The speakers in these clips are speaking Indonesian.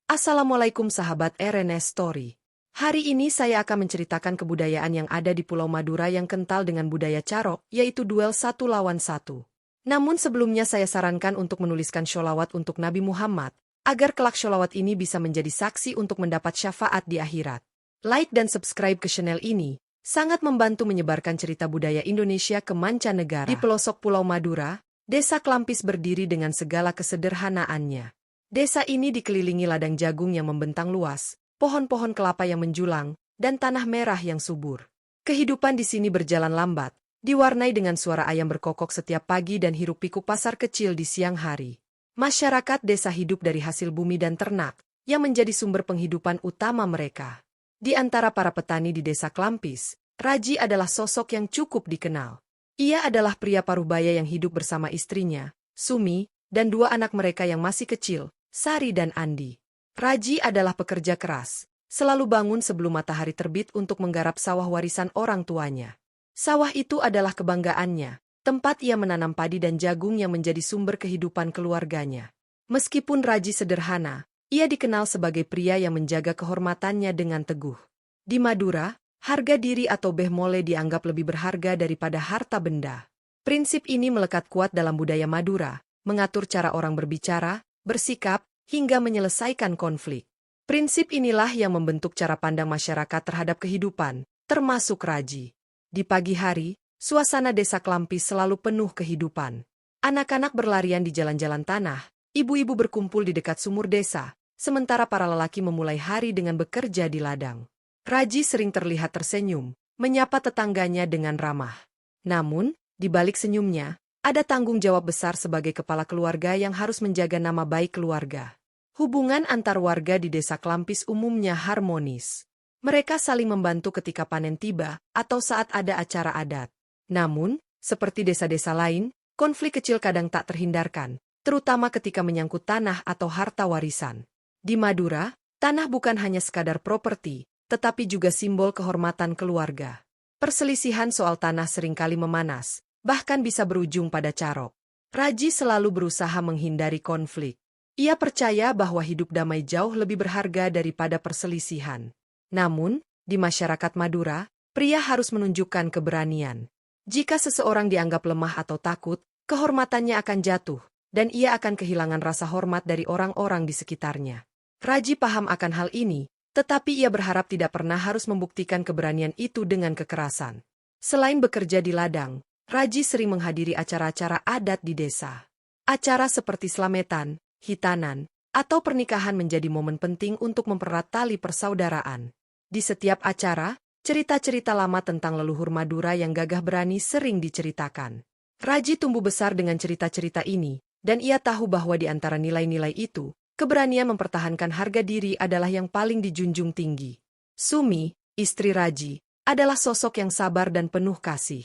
Assalamualaikum sahabat RNS Story. Hari ini saya akan menceritakan kebudayaan yang ada di Pulau Madura yang kental dengan budaya carok, yaitu duel satu lawan satu. Namun sebelumnya saya sarankan untuk menuliskan sholawat untuk Nabi Muhammad, agar kelak sholawat ini bisa menjadi saksi untuk mendapat syafaat di akhirat. Like dan subscribe ke channel ini, sangat membantu menyebarkan cerita budaya Indonesia ke mancanegara. Di pelosok Pulau Madura, Desa Klampis berdiri dengan segala kesederhanaannya. Desa ini dikelilingi ladang jagung yang membentang luas, pohon-pohon kelapa yang menjulang, dan tanah merah yang subur. Kehidupan di sini berjalan lambat, diwarnai dengan suara ayam berkokok setiap pagi dan hiruk-pikuk pasar kecil di siang hari. Masyarakat desa hidup dari hasil bumi dan ternak, yang menjadi sumber penghidupan utama mereka. Di antara para petani di Desa Klampis, Raji adalah sosok yang cukup dikenal. Ia adalah pria paruh baya yang hidup bersama istrinya, Sumi, dan dua anak mereka yang masih kecil, Sari dan Andi. Raji adalah pekerja keras, selalu bangun sebelum matahari terbit untuk menggarap sawah warisan orang tuanya. Sawah itu adalah kebanggaannya, tempat ia menanam padi dan jagung yang menjadi sumber kehidupan keluarganya. Meskipun Raji sederhana, ia dikenal sebagai pria yang menjaga kehormatannya dengan teguh. Di Madura, harga diri atau behmole dianggap lebih berharga daripada harta benda. Prinsip ini melekat kuat dalam budaya Madura, mengatur cara orang berbicara, bersikap, hingga menyelesaikan konflik. Prinsip inilah yang membentuk cara pandang masyarakat terhadap kehidupan, termasuk Raji. Di pagi hari, suasana Desa Klampis selalu penuh kehidupan. Anak-anak berlarian di jalan-jalan tanah, ibu-ibu berkumpul di dekat sumur desa, sementara para lelaki memulai hari dengan bekerja di ladang. Raji sering terlihat tersenyum, menyapa tetangganya dengan ramah. Namun, di balik senyumnya, ada tanggung jawab besar sebagai kepala keluarga yang harus menjaga nama baik keluarga. Hubungan antar warga di Desa Klampis umumnya harmonis. Mereka saling membantu ketika panen tiba atau saat ada acara adat. Namun, seperti desa-desa lain, konflik kecil kadang tak terhindarkan, terutama ketika menyangkut tanah atau harta warisan. Di Madura, tanah bukan hanya sekadar properti, tetapi juga simbol kehormatan keluarga. Perselisihan soal tanah seringkali memanas, bahkan bisa berujung pada carok. Raji selalu berusaha menghindari konflik. Ia percaya bahwa hidup damai jauh lebih berharga daripada perselisihan. Namun, di masyarakat Madura, pria harus menunjukkan keberanian. Jika seseorang dianggap lemah atau takut, kehormatannya akan jatuh, dan ia akan kehilangan rasa hormat dari orang-orang di sekitarnya. Raji paham akan hal ini, tetapi ia berharap tidak pernah harus membuktikan keberanian itu dengan kekerasan. Selain bekerja di ladang, Raji sering menghadiri acara-acara adat di desa. Acara seperti slametan, hitanan, atau pernikahan menjadi momen penting untuk mempererat tali persaudaraan. Di setiap acara, cerita-cerita lama tentang leluhur Madura yang gagah berani sering diceritakan. Raji tumbuh besar dengan cerita-cerita ini, dan ia tahu bahwa di antara nilai-nilai itu, keberanian mempertahankan harga diri adalah yang paling dijunjung tinggi. Sumi, istri Raji, adalah sosok yang sabar dan penuh kasih.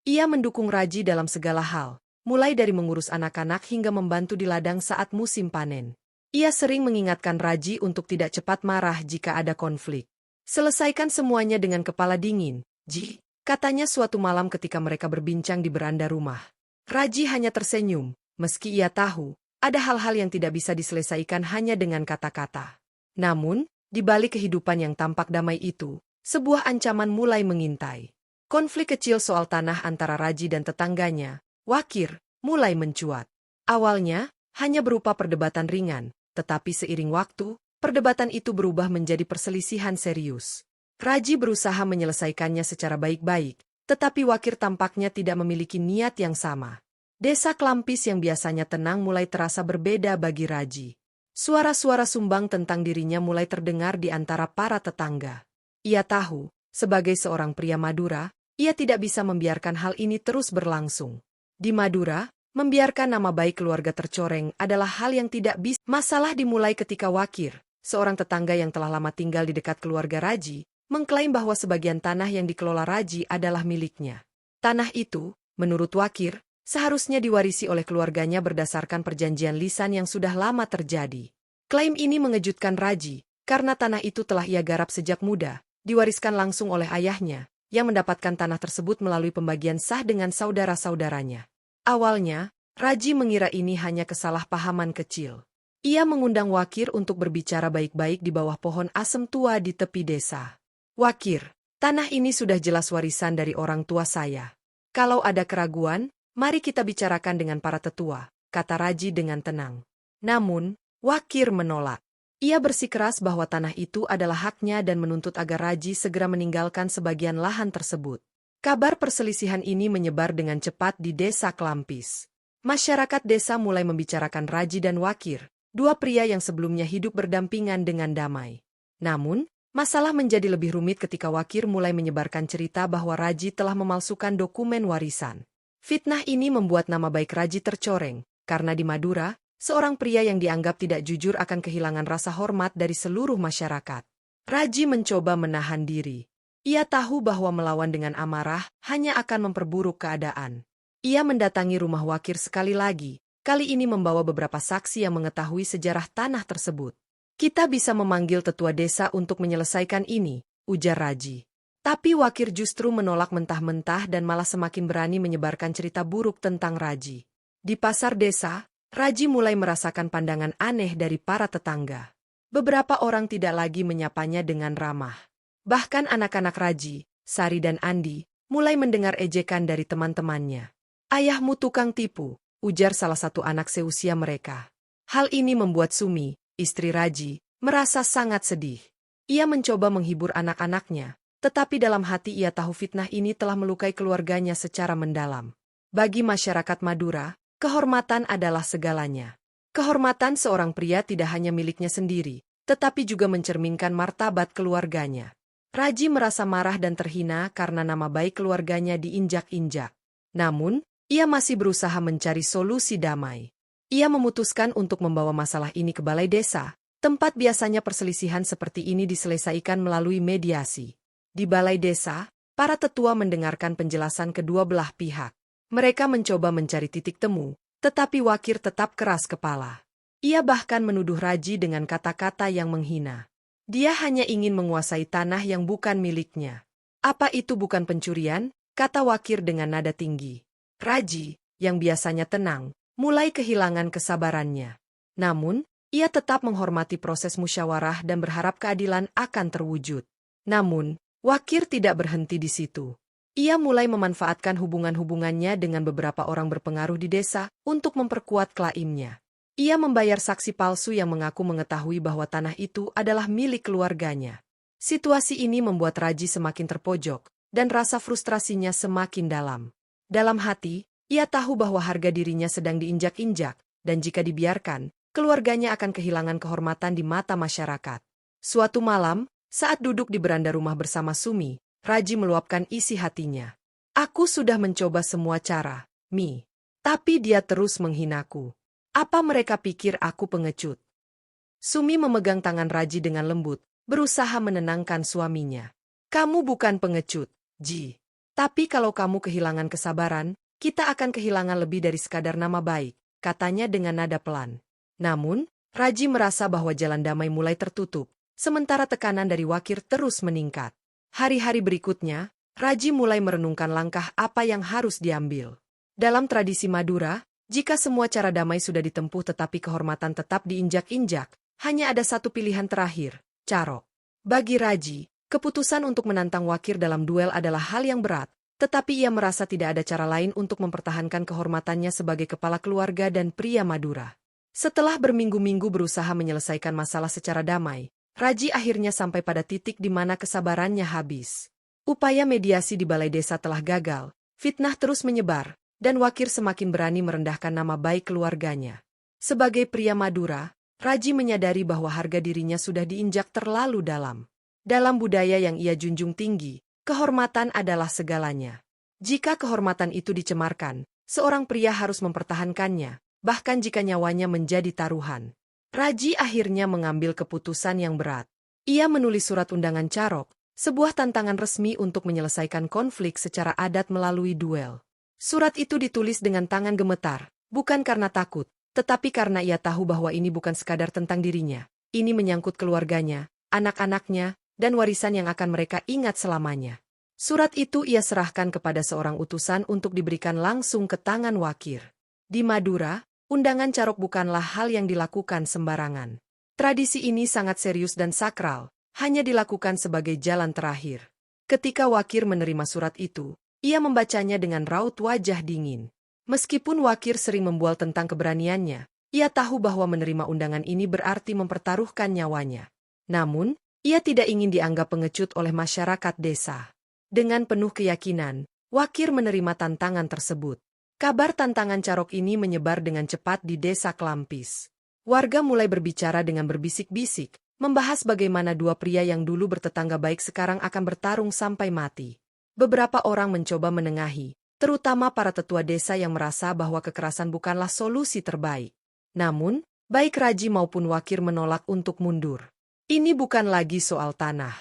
Ia mendukung Raji dalam segala hal, mulai dari mengurus anak-anak hingga membantu di ladang saat musim panen. Ia sering mengingatkan Raji untuk tidak cepat marah jika ada konflik. Selesaikan semuanya dengan kepala dingin, Ji, katanya suatu malam ketika mereka berbincang di beranda rumah. Raji hanya tersenyum, meski ia tahu, ada hal-hal yang tidak bisa diselesaikan hanya dengan kata-kata. Namun, di balik kehidupan yang tampak damai itu, sebuah ancaman mulai mengintai. Konflik kecil soal tanah antara Raji dan tetangganya, Wakir, mulai mencuat. Awalnya, hanya berupa perdebatan ringan, tetapi seiring waktu, perdebatan itu berubah menjadi perselisihan serius. Raji berusaha menyelesaikannya secara baik-baik, tetapi Wakir tampaknya tidak memiliki niat yang sama. Desa Klampis yang biasanya tenang mulai terasa berbeda bagi Raji. Suara-suara sumbang tentang dirinya mulai terdengar di antara para tetangga. Ia tahu, sebagai seorang pria Madura, ia tidak bisa membiarkan hal ini terus berlangsung. Di Madura, membiarkan nama baik keluarga tercoreng adalah hal yang tidak bisa. Masalah dimulai ketika Wakir, seorang tetangga yang telah lama tinggal di dekat keluarga Raji, mengklaim bahwa sebagian tanah yang dikelola Raji adalah miliknya. Tanah itu, menurut Wakir, seharusnya diwarisi oleh keluarganya berdasarkan perjanjian lisan yang sudah lama terjadi. Klaim ini mengejutkan Raji, karena tanah itu telah ia garap sejak muda, diwariskan langsung oleh ayahnya, yang mendapatkan tanah tersebut melalui pembagian sah dengan saudara-saudaranya. Awalnya, Raji mengira ini hanya kesalahpahaman kecil. Ia mengundang Wakir untuk berbicara baik-baik di bawah pohon asem tua di tepi desa. Wakir, tanah ini sudah jelas warisan dari orang tua saya. Kalau ada keraguan, mari kita bicarakan dengan para tetua, kata Raji dengan tenang. Namun, Wakir menolak. Ia bersikeras bahwa tanah itu adalah haknya dan menuntut agar Raji segera meninggalkan sebagian lahan tersebut. Kabar perselisihan ini menyebar dengan cepat di desa Kelampis. Masyarakat desa mulai membicarakan Raji dan Wakir, dua pria yang sebelumnya hidup berdampingan dengan damai. Namun, masalah menjadi lebih rumit ketika Wakir mulai menyebarkan cerita bahwa Raji telah memalsukan dokumen warisan. Fitnah ini membuat nama baik Raji tercoreng, karena di Madura, seorang pria yang dianggap tidak jujur akan kehilangan rasa hormat dari seluruh masyarakat. Raji mencoba menahan diri. Ia tahu bahwa melawan dengan amarah hanya akan memperburuk keadaan. Ia mendatangi rumah Wakir sekali lagi, kali ini membawa beberapa saksi yang mengetahui sejarah tanah tersebut. Kita bisa memanggil tetua desa untuk menyelesaikan ini, ujar Raji. Tapi Wakir justru menolak mentah-mentah dan malah semakin berani menyebarkan cerita buruk tentang Raji. Di pasar desa, Raji mulai merasakan pandangan aneh dari para tetangga. Beberapa orang tidak lagi menyapanya dengan ramah. Bahkan anak-anak Raji, Sari dan Andi, mulai mendengar ejekan dari teman-temannya. Ayahmu tukang tipu, ujar salah satu anak seusia mereka. Hal ini membuat Sumi, istri Raji, merasa sangat sedih. Ia mencoba menghibur anak-anaknya, tetapi dalam hati ia tahu fitnah ini telah melukai keluarganya secara mendalam. Bagi masyarakat Madura, kehormatan adalah segalanya. Kehormatan seorang pria tidak hanya miliknya sendiri, tetapi juga mencerminkan martabat keluarganya. Raji merasa marah dan terhina karena nama baik keluarganya diinjak-injak. Namun, ia masih berusaha mencari solusi damai. Ia memutuskan untuk membawa masalah ini ke balai desa, tempat biasanya perselisihan seperti ini diselesaikan melalui mediasi. Di balai desa, para tetua mendengarkan penjelasan kedua belah pihak. Mereka mencoba mencari titik temu, tetapi Wakir tetap keras kepala. Ia bahkan menuduh Raji dengan kata-kata yang menghina. Dia hanya ingin menguasai tanah yang bukan miliknya. Apa itu bukan pencurian? Kata Wakir dengan nada tinggi. Raji, yang biasanya tenang, mulai kehilangan kesabarannya. Namun, ia tetap menghormati proses musyawarah dan berharap keadilan akan terwujud. Namun, Wakir tidak berhenti di situ. Ia mulai memanfaatkan hubungan-hubungannya dengan beberapa orang berpengaruh di desa untuk memperkuat klaimnya. Ia membayar saksi palsu yang mengaku mengetahui bahwa tanah itu adalah milik keluarganya. Situasi ini membuat Raji semakin terpojok, dan rasa frustrasinya semakin dalam. Dalam hati, ia tahu bahwa harga dirinya sedang diinjak-injak, dan jika dibiarkan, keluarganya akan kehilangan kehormatan di mata masyarakat. Suatu malam, saat duduk di beranda rumah bersama Sumi, Raji meluapkan isi hatinya. Aku sudah mencoba semua cara, Mi. Tapi dia terus menghinaku. Apa mereka pikir aku pengecut? Sumi memegang tangan Raji dengan lembut, berusaha menenangkan suaminya. Kamu bukan pengecut, Ji. Tapi kalau kamu kehilangan kesabaran, kita akan kehilangan lebih dari sekadar nama baik, katanya dengan nada pelan. Namun, Raji merasa bahwa jalan damai mulai tertutup, sementara tekanan dari Wakir terus meningkat. Hari-hari berikutnya, Raji mulai merenungkan langkah apa yang harus diambil. Dalam tradisi Madura, jika semua cara damai sudah ditempuh tetapi kehormatan tetap diinjak-injak, hanya ada satu pilihan terakhir, carok. Bagi Raji, keputusan untuk menantang Wakir dalam duel adalah hal yang berat, tetapi ia merasa tidak ada cara lain untuk mempertahankan kehormatannya sebagai kepala keluarga dan pria Madura. Setelah berminggu-minggu berusaha menyelesaikan masalah secara damai, Raji akhirnya sampai pada titik di mana kesabarannya habis. Upaya mediasi di balai desa telah gagal, fitnah terus menyebar, dan Wakir semakin berani merendahkan nama baik keluarganya. Sebagai pria Madura, Raji menyadari bahwa harga dirinya sudah diinjak terlalu dalam. Dalam budaya yang ia junjung tinggi, kehormatan adalah segalanya. Jika kehormatan itu dicemarkan, seorang pria harus mempertahankannya, bahkan jika nyawanya menjadi taruhan. Raji akhirnya mengambil keputusan yang berat. Ia menulis surat undangan carok, sebuah tantangan resmi untuk menyelesaikan konflik secara adat melalui duel. Surat itu ditulis dengan tangan gemetar, bukan karena takut, tetapi karena ia tahu bahwa ini bukan sekadar tentang dirinya. Ini menyangkut keluarganya, anak-anaknya, dan warisan yang akan mereka ingat selamanya. Surat itu ia serahkan kepada seorang utusan untuk diberikan langsung ke tangan Wakir. Di Madura, undangan carok bukanlah hal yang dilakukan sembarangan. Tradisi ini sangat serius dan sakral, hanya dilakukan sebagai jalan terakhir. Ketika Wakir menerima surat itu, ia membacanya dengan raut wajah dingin. Meskipun Wakir sering membual tentang keberaniannya, ia tahu bahwa menerima undangan ini berarti mempertaruhkan nyawanya. Namun, ia tidak ingin dianggap pengecut oleh masyarakat desa. Dengan penuh keyakinan, Wakir menerima tantangan tersebut. Kabar tantangan carok ini menyebar dengan cepat di desa Klampis. Warga mulai berbicara dengan berbisik-bisik, membahas bagaimana dua pria yang dulu bertetangga baik sekarang akan bertarung sampai mati. Beberapa orang mencoba menengahi, terutama para tetua desa yang merasa bahwa kekerasan bukanlah solusi terbaik. Namun, baik Raji maupun Wakir menolak untuk mundur. Ini bukan lagi soal tanah.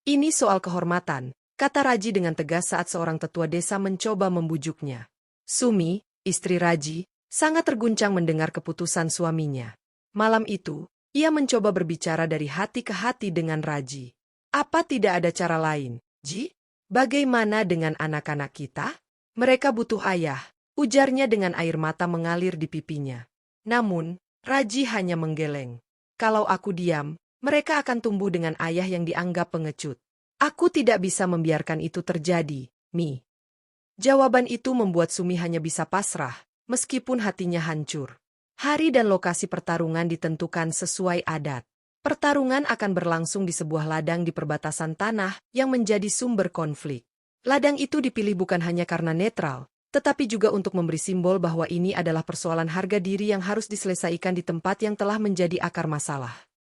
Ini soal kehormatan, kata Raji dengan tegas saat seorang tetua desa mencoba membujuknya. Sumi, istri Raji, sangat terguncang mendengar keputusan suaminya. Malam itu, ia mencoba berbicara dari hati ke hati dengan Raji. Apa tidak ada cara lain, Ji? Bagaimana dengan anak-anak kita? Mereka butuh ayah, ujarnya dengan air mata mengalir di pipinya. Namun, Raji hanya menggeleng. Kalau aku diam, mereka akan tumbuh dengan ayah yang dianggap pengecut. Aku tidak bisa membiarkan itu terjadi, Mi. Jawaban itu membuat Sumi hanya bisa pasrah, meskipun hatinya hancur. Hari dan lokasi pertarungan ditentukan sesuai adat. Pertarungan akan berlangsung di sebuah ladang di perbatasan tanah yang menjadi sumber konflik. Ladang itu dipilih bukan hanya karena netral, tetapi juga untuk memberi simbol bahwa ini adalah persoalan harga diri yang harus diselesaikan di tempat yang telah menjadi akar masalah.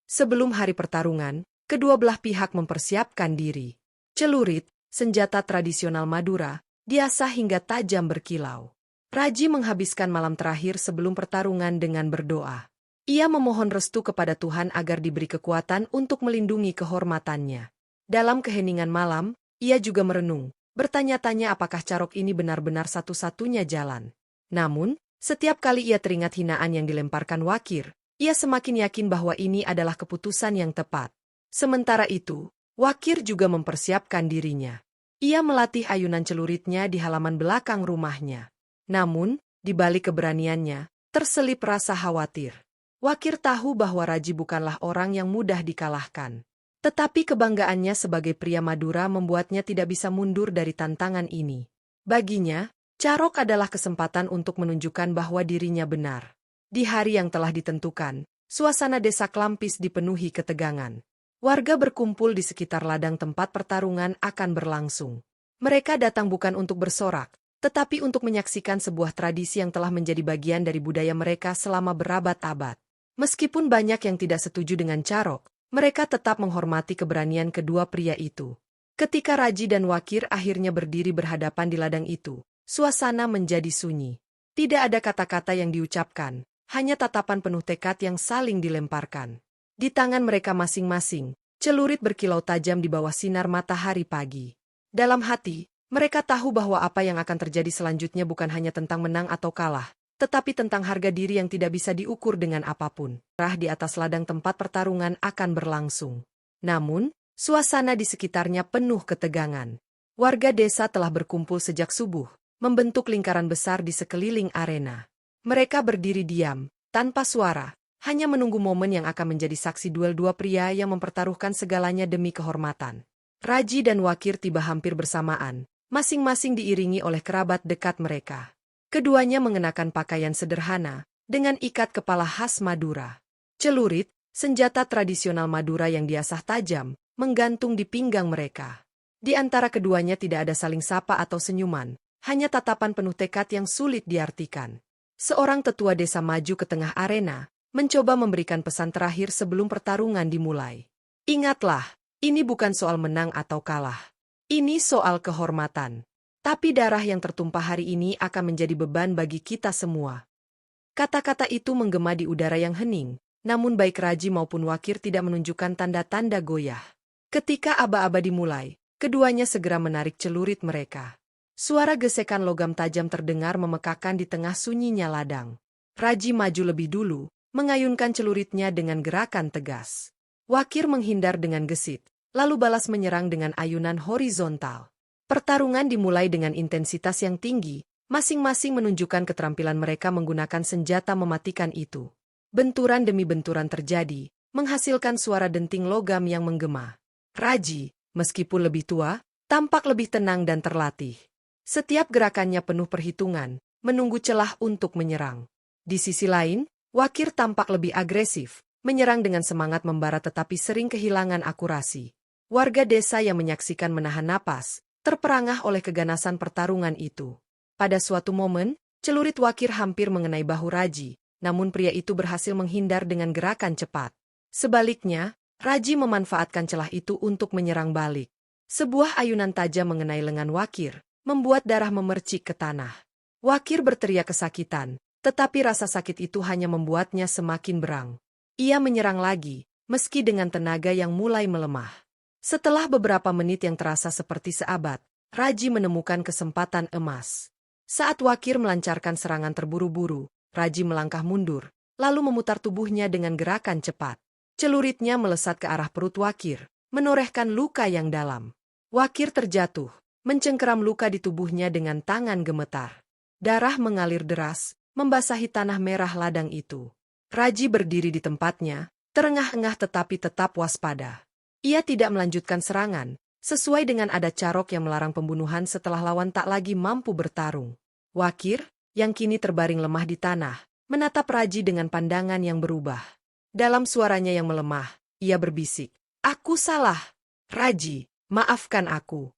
Sebelum hari pertarungan, kedua belah pihak mempersiapkan diri. Celurit, senjata tradisional Madura, diasah hingga tajam berkilau. Raji menghabiskan malam terakhir sebelum pertarungan dengan berdoa. Ia memohon restu kepada Tuhan agar diberi kekuatan untuk melindungi kehormatannya. Dalam keheningan malam, ia juga merenung, bertanya-tanya apakah carok ini benar-benar satu-satunya jalan. Namun, setiap kali ia teringat hinaan yang dilemparkan Wakir, ia semakin yakin bahwa ini adalah keputusan yang tepat. Sementara itu, Wakir juga mempersiapkan dirinya. Ia melatih ayunan celuritnya di halaman belakang rumahnya. Namun, di balik keberaniannya, terselip rasa khawatir. Wakir tahu bahwa Raji bukanlah orang yang mudah dikalahkan. Tetapi kebanggaannya sebagai pria Madura membuatnya tidak bisa mundur dari tantangan ini. Baginya, carok adalah kesempatan untuk menunjukkan bahwa dirinya benar. Di hari yang telah ditentukan, suasana desa Klampis dipenuhi ketegangan. Warga berkumpul di sekitar ladang tempat pertarungan akan berlangsung. Mereka datang bukan untuk bersorak, tetapi untuk menyaksikan sebuah tradisi yang telah menjadi bagian dari budaya mereka selama berabad-abad. Meskipun banyak yang tidak setuju dengan carok, mereka tetap menghormati keberanian kedua pria itu. Ketika Raji dan Wakir akhirnya berdiri berhadapan di ladang itu, suasana menjadi sunyi. Tidak ada kata-kata yang diucapkan, hanya tatapan penuh tekad yang saling dilemparkan. Di tangan mereka masing-masing, celurit berkilau tajam di bawah sinar matahari pagi. Dalam hati, mereka tahu bahwa apa yang akan terjadi selanjutnya bukan hanya tentang menang atau kalah, tetapi tentang harga diri yang tidak bisa diukur dengan apapun. Rah di atas ladang tempat pertarungan akan berlangsung. Namun, suasana di sekitarnya penuh ketegangan. Warga desa telah berkumpul sejak subuh, membentuk lingkaran besar di sekeliling arena. Mereka berdiri diam, tanpa suara, hanya menunggu momen yang akan menjadi saksi duel dua pria yang mempertaruhkan segalanya demi kehormatan. Raji dan Wakir tiba hampir bersamaan, masing-masing diiringi oleh kerabat dekat mereka. Keduanya mengenakan pakaian sederhana, dengan ikat kepala khas Madura. Celurit, senjata tradisional Madura yang diasah tajam, menggantung di pinggang mereka. Di antara keduanya tidak ada saling sapa atau senyuman, hanya tatapan penuh tekad yang sulit diartikan. Seorang tetua desa maju ke tengah arena, mencoba memberikan pesan terakhir sebelum pertarungan dimulai. Ingatlah, ini bukan soal menang atau kalah. Ini soal kehormatan. Tapi darah yang tertumpah hari ini akan menjadi beban bagi kita semua. Kata-kata itu menggema di udara yang hening, namun baik Raji maupun Wakir tidak menunjukkan tanda-tanda goyah. Ketika aba-aba dimulai, keduanya segera menarik celurit mereka. Suara gesekan logam tajam terdengar memekakan di tengah sunyinya ladang. Raji maju lebih dulu, mengayunkan celuritnya dengan gerakan tegas. Wakir menghindar dengan gesit, lalu balas menyerang dengan ayunan horizontal. Pertarungan dimulai dengan intensitas yang tinggi, Masing-masing menunjukkan keterampilan mereka menggunakan senjata mematikan itu. Benturan demi benturan terjadi, menghasilkan suara denting logam yang menggema. Raji, meskipun lebih tua, tampak lebih tenang dan terlatih. Setiap gerakannya penuh perhitungan, menunggu celah untuk menyerang. Di sisi lain, Wakir tampak lebih agresif, menyerang dengan semangat membara tetapi sering kehilangan akurasi. Warga desa yang menyaksikan menahan napas, terperangah oleh keganasan pertarungan itu. Pada suatu momen, celurit Wakir hampir mengenai bahu Raji, namun pria itu berhasil menghindar dengan gerakan cepat. Sebaliknya, Raji memanfaatkan celah itu untuk menyerang balik. Sebuah ayunan tajam mengenai lengan Wakir, membuat darah memercik ke tanah. Wakir berteriak kesakitan, tetapi rasa sakit itu hanya membuatnya semakin berang. Ia menyerang lagi, meski dengan tenaga yang mulai melemah. Setelah beberapa menit yang terasa seperti seabad, Raji menemukan kesempatan emas. Saat Wakir melancarkan serangan terburu-buru, Raji melangkah mundur, lalu memutar tubuhnya dengan gerakan cepat. Celuritnya melesat ke arah perut Wakir, menorehkan luka yang dalam. Wakir terjatuh, mencengkeram luka di tubuhnya dengan tangan gemetar. Darah mengalir deras, membasahi tanah merah ladang itu. Raji berdiri di tempatnya, terengah-engah tetapi tetap waspada. Ia tidak melanjutkan serangan, sesuai dengan adat Carok yang melarang pembunuhan setelah lawan tak lagi mampu bertarung. Wakir, yang kini terbaring lemah di tanah, menatap Raji dengan pandangan yang berubah. Dalam suaranya yang melemah, ia berbisik, "Aku salah. Raji, maafkan aku."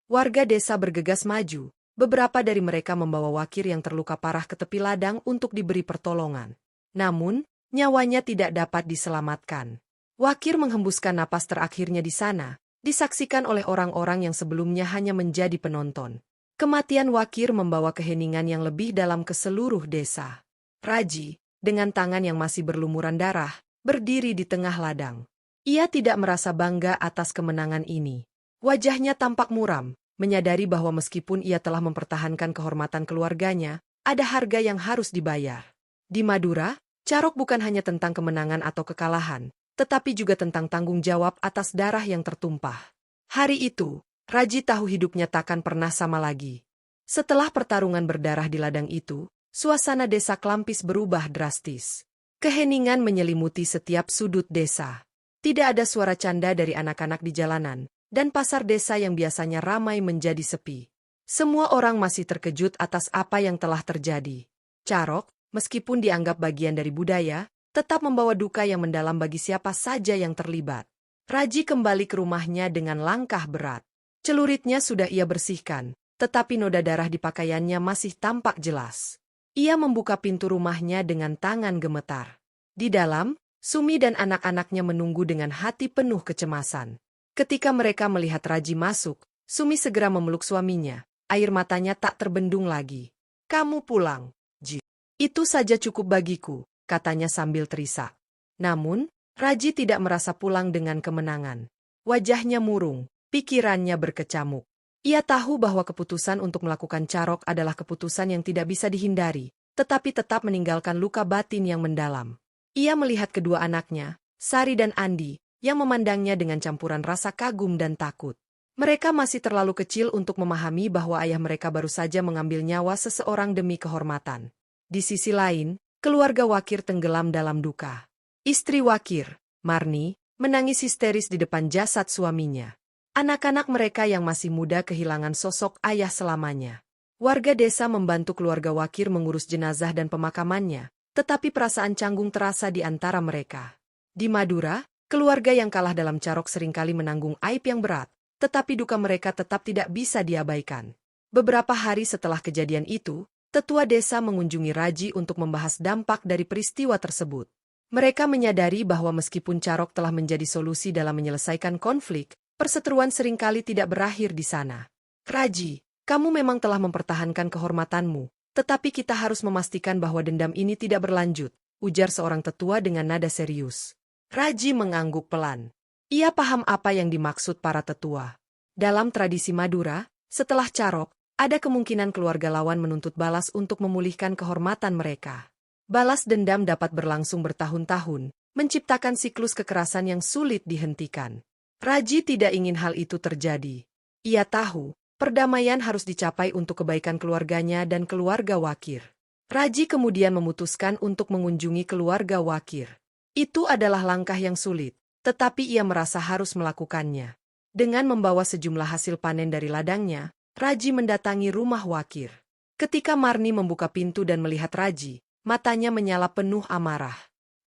Warga desa bergegas maju, beberapa dari mereka membawa Wakir yang terluka parah ke tepi ladang untuk diberi pertolongan. Namun, nyawanya tidak dapat diselamatkan. Wakir menghembuskan napas terakhirnya di sana, disaksikan oleh orang-orang yang sebelumnya hanya menjadi penonton. Kematian Wakir membawa keheningan yang lebih dalam ke seluruh desa. Raji, dengan tangan yang masih berlumuran darah, berdiri di tengah ladang. Ia tidak merasa bangga atas kemenangan ini. Wajahnya tampak muram, menyadari bahwa meskipun ia telah mempertahankan kehormatan keluarganya, ada harga yang harus dibayar. Di Madura, Carok bukan hanya tentang kemenangan atau kekalahan, tetapi juga tentang tanggung jawab atas darah yang tertumpah. Hari itu, Raji tahu hidupnya takkan pernah sama lagi. Setelah pertarungan berdarah di ladang itu, suasana desa Klampis berubah drastis. Keheningan menyelimuti setiap sudut desa. Tidak ada suara canda dari anak-anak di jalanan, dan pasar desa yang biasanya ramai menjadi sepi. Semua orang masih terkejut atas apa yang telah terjadi. Carok, meskipun dianggap bagian dari budaya, tetap membawa duka yang mendalam bagi siapa saja yang terlibat. Raji kembali ke rumahnya dengan langkah berat. Celuritnya sudah ia bersihkan, tetapi noda darah di pakaiannya masih tampak jelas. Ia membuka pintu rumahnya dengan tangan gemetar. Di dalam, Sumi dan anak-anaknya menunggu dengan hati penuh kecemasan. Ketika mereka melihat Raji masuk, Sumi segera memeluk suaminya. Air matanya tak terbendung lagi. "Kamu pulang, Ji. Itu saja cukup bagiku," katanya sambil terisak. Namun, Raji tidak merasa pulang dengan kemenangan. Wajahnya murung, pikirannya berkecamuk. Ia tahu bahwa keputusan untuk melakukan Carok adalah keputusan yang tidak bisa dihindari, tetapi tetap meninggalkan luka batin yang mendalam. Ia melihat kedua anaknya, Sari dan Andi, yang memandangnya dengan campuran rasa kagum dan takut. Mereka masih terlalu kecil untuk memahami bahwa ayah mereka baru saja mengambil nyawa seseorang demi kehormatan. Di sisi lain, keluarga Wakir tenggelam dalam duka. Istri Wakir, Marni, menangis histeris di depan jasad suaminya. Anak-anak mereka yang masih muda kehilangan sosok ayah selamanya. Warga desa membantu keluarga Wakir mengurus jenazah dan pemakamannya, tetapi perasaan canggung terasa di antara mereka. Di Madura, keluarga yang kalah dalam Carok seringkali menanggung aib yang berat, tetapi duka mereka tetap tidak bisa diabaikan. Beberapa hari setelah kejadian itu, tetua desa mengunjungi Raji untuk membahas dampak dari peristiwa tersebut. Mereka menyadari bahwa meskipun Carok telah menjadi solusi dalam menyelesaikan konflik, perseteruan seringkali tidak berakhir di sana. "Raji, kamu memang telah mempertahankan kehormatanmu, tetapi kita harus memastikan bahwa dendam ini tidak berlanjut," ujar seorang tetua dengan nada serius. Raji mengangguk pelan. Ia paham apa yang dimaksud para tetua. Dalam tradisi Madura, setelah Carok, ada kemungkinan keluarga lawan menuntut balas untuk memulihkan kehormatan mereka. Balas dendam dapat berlangsung bertahun-tahun, menciptakan siklus kekerasan yang sulit dihentikan. Raji tidak ingin hal itu terjadi. Ia tahu Perdamaian harus dicapai untuk kebaikan keluarganya dan keluarga Wakir. Raji kemudian memutuskan untuk mengunjungi keluarga Wakir. Itu adalah langkah yang sulit, tetapi ia merasa harus melakukannya. Dengan membawa sejumlah hasil panen dari ladangnya, Raji mendatangi rumah Wakir. Ketika Marni membuka pintu dan melihat Raji, matanya menyala penuh amarah.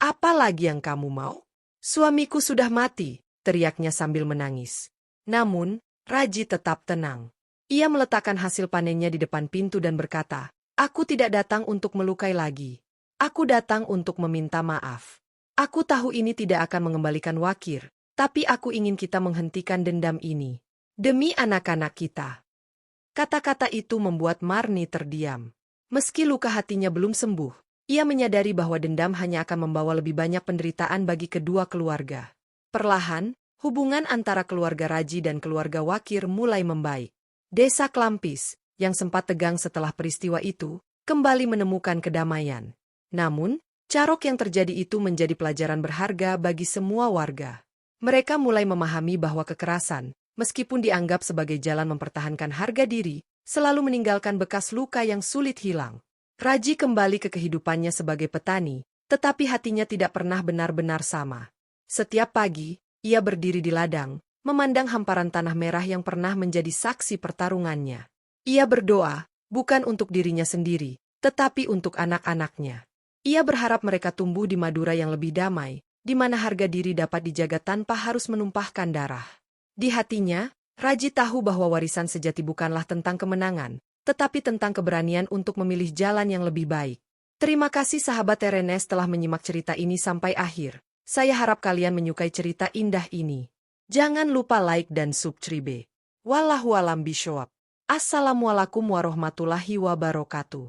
"Apa lagi yang kamu mau? Suamiku sudah mati," teriaknya sambil menangis. Namun, Raji tetap tenang. Ia meletakkan hasil panennya di depan pintu dan berkata, "Aku tidak datang untuk melukai lagi. Aku datang untuk meminta maaf. Aku tahu ini tidak akan mengembalikan Wakir, tapi aku ingin kita menghentikan dendam ini. Demi anak-anak kita." Kata-kata itu membuat Marni terdiam. Meski luka hatinya belum sembuh, ia menyadari bahwa dendam hanya akan membawa lebih banyak penderitaan bagi kedua keluarga. Perlahan, hubungan antara keluarga Raji dan keluarga Wakir mulai membaik. Desa Klampis, yang sempat tegang setelah peristiwa itu, kembali menemukan kedamaian. Namun, carok yang terjadi itu menjadi pelajaran berharga bagi semua warga. Mereka mulai memahami bahwa kekerasan, meskipun dianggap sebagai jalan mempertahankan harga diri, selalu meninggalkan bekas luka yang sulit hilang. Raji kembali ke kehidupannya sebagai petani, tetapi hatinya tidak pernah benar-benar sama. Setiap pagi, ia berdiri di ladang, memandang hamparan tanah merah yang pernah menjadi saksi pertarungannya. Ia berdoa, bukan untuk dirinya sendiri, tetapi untuk anak-anaknya. Ia berharap mereka tumbuh di Madura yang lebih damai, di mana harga diri dapat dijaga tanpa harus menumpahkan darah. Di hatinya, Raji tahu bahwa warisan sejati bukanlah tentang kemenangan, tetapi tentang keberanian untuk memilih jalan yang lebih baik. Terima kasih sahabat RNS telah menyimak cerita ini sampai akhir. Saya harap kalian menyukai cerita indah ini. Jangan lupa like dan subscribe. Wallahu a'lam bishawab. Assalamualaikum warahmatullahi wabarakatuh.